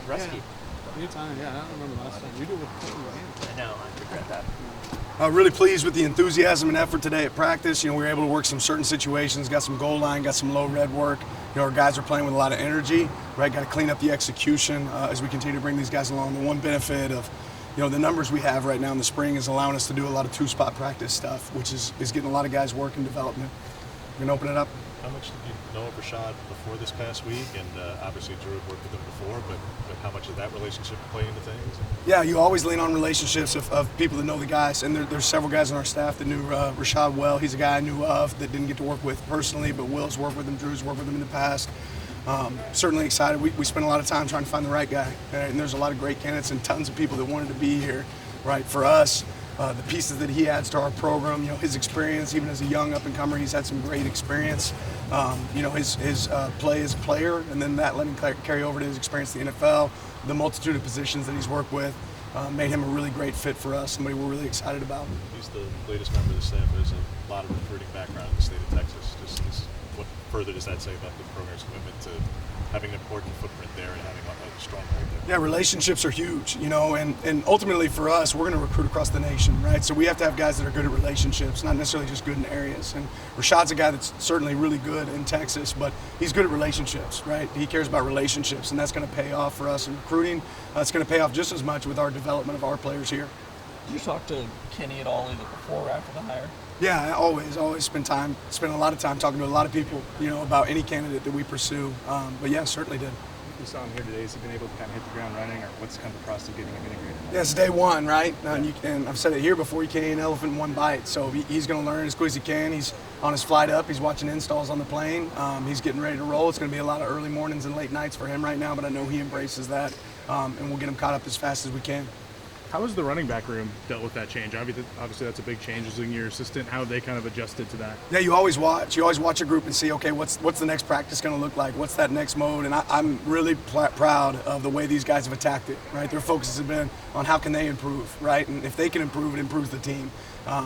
Rusky. Anytime, yeah. I don't remember last time. You do it with Portland. I know. I regret that. Really pleased with the enthusiasm and effort today at practice. We were able to work some certain situations, got some goal line, got some low red work. Our guys are playing with a lot of energy, right? Got to clean up the execution as we continue to bring these guys along. The one benefit of, the numbers we have right now in the spring is allowing us to do a lot of two-spot practice stuff, which is getting a lot of guys work and development. We're going to open it up. How much did you know of Rashad before this past week? And obviously Drew had worked with him before, but how much did that relationship play into things? Yeah, you always lean on relationships of people that know the guys. And there's several guys on our staff that knew Rashad well. He's a guy I knew of that didn't get to work with personally, but Will's worked with him, Drew's worked with him in the past. Certainly excited. We spent a lot of time trying to find the right guy. Right? And there's a lot of great candidates and tons of people that wanted to be here. Right? For us, the pieces that he adds to our program, his experience, even as a young up-and-comer, he's had some great experience. His play as a player, and then that let him carry over to his experience in the NFL, the multitude of positions that he's worked with, made him a really great fit for us, somebody we're really excited about. He's the latest member of the staff. There's a lot of recruiting background in the state of Texas. What further does that say about the program's commitment to having an important footprint there and having a strong hold there? Yeah, relationships are huge, and ultimately for us, we're going to recruit across the nation, right? So we have to have guys that are good at relationships, not necessarily just good in areas. And Rashad's a guy that's certainly really good in Texas, but he's good at relationships, right? He cares about relationships, and that's going to pay off for us in recruiting. It's going to pay off just as much with our development of our players here. Did you talk to Kenny at all either before or after the hire? Yeah, I always spend a lot of time talking to a lot of people, about any candidate that we pursue. But yeah, certainly did. You saw him here today. Has he been able to kind of hit the ground running, or what's kind of the process of getting him integrated? Yeah, it's day one, right? And I've said it here before, you can't eat an elephant in one bite. So he's going to learn as quick as he can. He's on his flight up. He's watching installs on the plane. He's getting ready to roll. It's going to be a lot of early mornings and late nights for him right now, but I know he embraces that, and we'll get him caught up as fast as we can. How has the running back room dealt with that change? Obviously, that's a big change. Losing your assistant, how have they kind of adjusted to that? Yeah, you always watch. You always watch a group and see, okay, what's the next practice going to look like? What's that next mode? And I'm really proud of the way these guys have attacked it, right? Their focus has been on how can they improve, right? And if they can improve, it improves the team.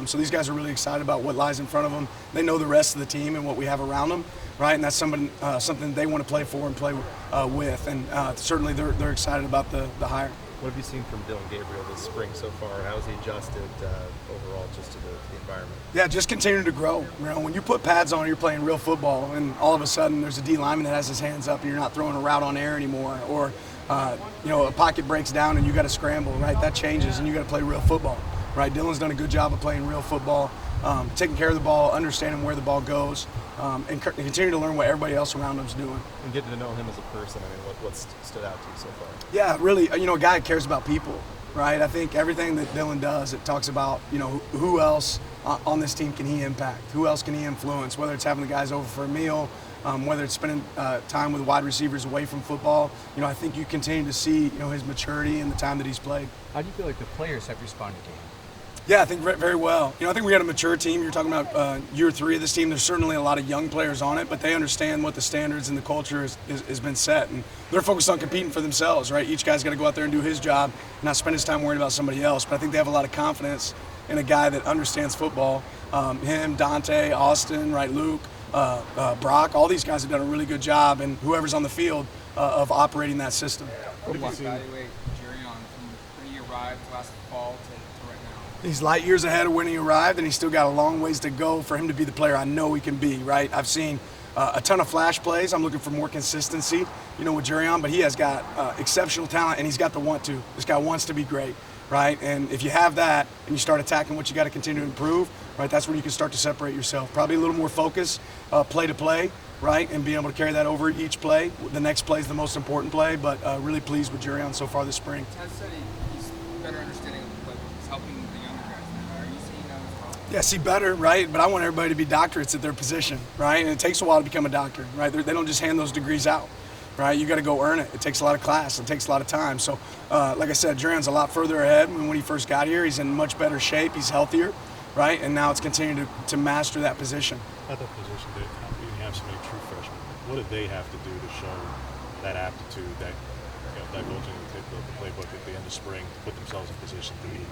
So these guys are really excited about what lies in front of them. They know the rest of the team and what we have around them, right? And that's something they want to play for and play with. And certainly they're excited about the hire. What have you seen from Dylan Gabriel this spring so far? How has he adjusted overall just to the environment? Yeah, just continuing to grow. When you put pads on, you're playing real football, and all of a sudden there's a D lineman that has his hands up, and you're not throwing a route on air anymore, or a pocket breaks down and you got to scramble, right? That changes, and you got to play real football, right? Dylan's done a good job of playing real football, taking care of the ball, understanding where the ball goes, and continue to learn what everybody else around him's doing. And getting to know him as a person, what's stood out to you so far? Yeah, really, a guy that cares about people, right? I think everything that Dylan does, it talks about, who else on this team can he impact? Who else can he influence? Whether it's having the guys over for a meal, whether it's spending time with wide receivers away from football. I think you continue to see, his maturity and the time that he's played. How do you feel like the players have responded to him? Yeah, I think very well. I think we got a mature team. You're talking about year 3 of this team. There's certainly a lot of young players on it, but they understand what the standards and the culture has been set, and they're focused on competing for themselves, right? Each guy's got to go out there and do his job, not spend his time worrying about somebody else. But I think they have a lot of confidence in a guy that understands football. Him, Dante, Austin, right, Luke, Brock, all these guys have done a really good job, and whoever's on the field of operating that system. What do you evaluate Jerion from when he arrived last fall to right now? He's light years ahead of when he arrived, and he's still got a long ways to go for him to be the player I know he can be, right? I've seen a ton of flash plays. I'm looking for more consistency, with Jerion, but he has got exceptional talent, and he's got the want to. This guy wants to be great, right? And if you have that and you start attacking what you got to continue to improve, right, that's when you can start to separate yourself. Probably a little more focus, play to play, right, and being able to carry that over each play. The next play is the most important play, but really pleased with Jerion so far this spring. Ted said he's better understanding what he's helping the younger guys now. Are you seeing that as well? Yeah, see better, right? But I want everybody to be doctorates at their position, right? And it takes a while to become a doctor, right? They don't just hand those degrees out, right? You got to go earn it. It takes a lot of class. It takes a lot of time. So, like I said, Jerion's a lot further ahead than when he first got here. He's in much better shape. He's healthier, right? And now it's continuing to master that position. At that position, Dave, you have so many true freshmen. What do they have to do to show that aptitude, that divulging the playbook at the end of spring to put themselves in position to be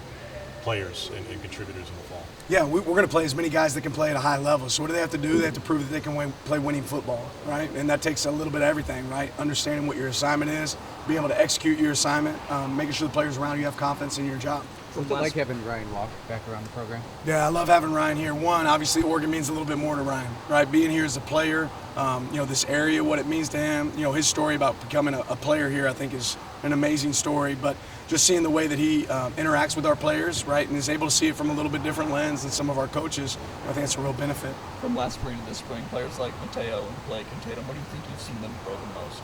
players and contributors in the fall? Yeah, we're going to play as many guys that can play at a high level. So what do they have to do? They have to prove that they can play winning football, right? And that takes a little bit of everything, right? Understanding what your assignment is, being able to execute your assignment, making sure the players around you have confidence in your job. What's it like having Ryan walk back around the program? Yeah, I love having Ryan here. One, obviously, Oregon means a little bit more to Ryan, right? Being here as a player, this area, what it means to him, his story about becoming a player here, I think is an amazing story. But just seeing the way that he interacts with our players, right, and is able to see it from a little bit different lens than some of our coaches, I think it's a real benefit. From last spring to this spring, players like Mateo and Blake and Tatum, what do you think you've seen them grow the most?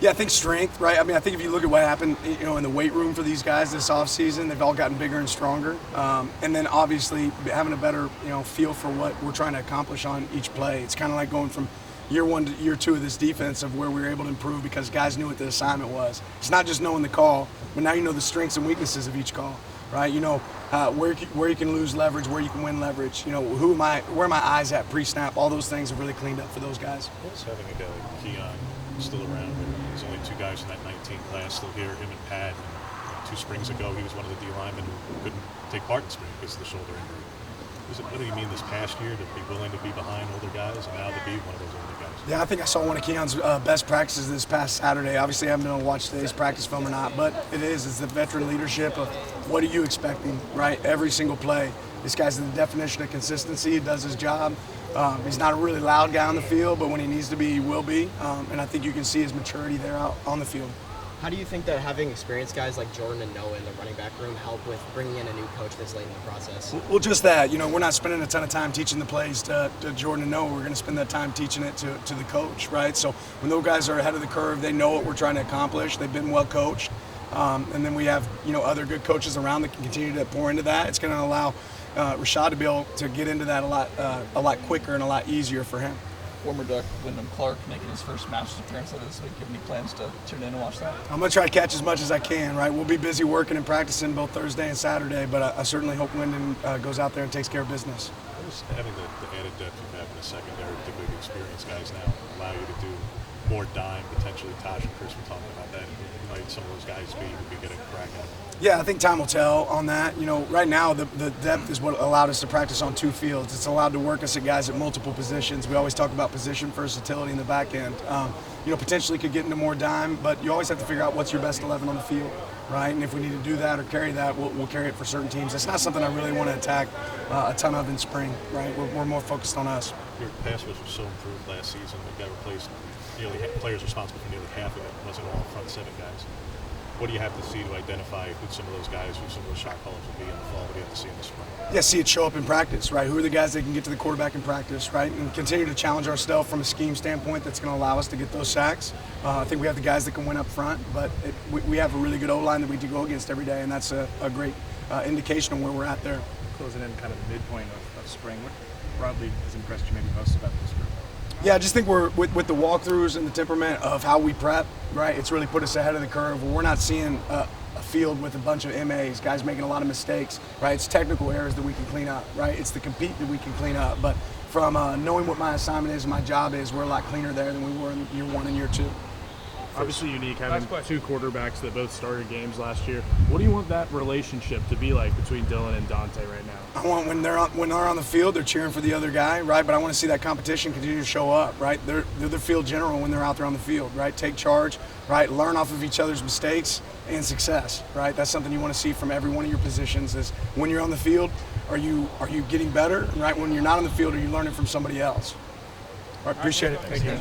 Yeah, I think strength, right? I mean, I think if you look at what happened, in the weight room for these guys this offseason, they've all gotten bigger and stronger. And then obviously having a better, feel for what we're trying to accomplish on each play. It's kind of like going from year one to year two of this defense of where we were able to improve because guys knew what the assignment was. It's not just knowing the call, but now you know the strengths and weaknesses of each call, right? Where you can lose leverage, where you can win leverage. Where are my eyes at pre-snap? All those things have really cleaned up for those guys. What's having a guy like Keon still around? There's only 2 guys in that 19 class still here, him and Pat. And 2 springs ago, he was one of the D linemen who couldn't take part in spring because of the shoulder injury. What do you mean this past year to be willing to be behind older guys and now to be one of those older guys? Yeah, I think I saw one of Keon's best practices this past Saturday. Obviously, I haven't been able to watch today's practice film or not, but it's the veteran leadership of what are you expecting, right? Every single play. This guy's the definition of consistency. He does his job. He's not a really loud guy on the field, but when he needs to be, he will be. And I think you can see his maturity there out on the field. How do you think that having experienced guys like Jordan and Noah in the running back room help with bringing in a new coach this late in the process? Well, just that. We're not spending a ton of time teaching the plays to Jordan and Noah. We're going to spend that time teaching it to the coach, right? So when those guys are ahead of the curve, they know what we're trying to accomplish. They've been well coached. And then we have, other good coaches around that can continue to pour into that. It's going to allow Rashad to be able to get into that a lot quicker and a lot easier for him. Former Duck Wyndham Clark making his first Masters appearance this week. Do you have any plans to tune in and watch that? I'm going to try to catch as much as I can, right? We'll be busy working and practicing both Thursday and Saturday, but I certainly hope Wyndham goes out there and takes care of business. What does having the added depth you have in the secondary, particularly the experienced guys now, allow you to do more dime, potentially? Tosh and Chris were talking about that. Might some of those guys be getting a crack at it? Yeah, I think time will tell on that. Right now the depth is what allowed us to practice on 2 fields. It's allowed to work us at guys at multiple positions. We always talk about position versatility in the back end. Potentially could get into more dime, but you always have to figure out what's your best 11 on the field, right? And if we need to do that or carry that, we'll carry it for certain teams. It's not something I really want to attack a ton of in spring, right? We're more focused on us. Your pass rush was so improved last season. We got replaced. Players responsible for nearly half of it. It wasn't all front 7 guys. What do you have to see to identify who some of those guys, who some of those shot callers will be in the fall? What do you have to see in the spring? Yeah, see it show up in practice, right? Who are the guys that can get to the quarterback in practice, right? And continue to challenge ourselves from a scheme standpoint that's going to allow us to get those sacks. I think we have the guys that can win up front, but we have a really good O-line that we do go against every day, and that's a great indication of where we're at there. Closing in kind of the midpoint of spring, what broadly has impressed you maybe most about this group? Yeah, I just think we're with the walkthroughs and the temperament of how we prep, right? It's really put us ahead of the curve. We're not seeing a field with a bunch of MAs, guys making a lot of mistakes, right? It's technical errors that we can clean up, right? It's the compete that we can clean up. But from knowing what my assignment is, my job is, we're a lot cleaner there than we were in year 1 and year 2. Obviously unique having 2 quarterbacks that both started games last year. What do you want that relationship to be like between Dylan and Dante right now? I want when they're on the field, they're cheering for the other guy, right? But I want to see that competition continue to show up, right? They're the field general when they're out there on the field, right? Take charge, right? Learn off of each other's mistakes and success, right? That's something you want to see from every one of your positions. Is when you're on the field, are you getting better, right? When you're not on the field, are you learning from somebody else? All right, appreciate it. Thank you.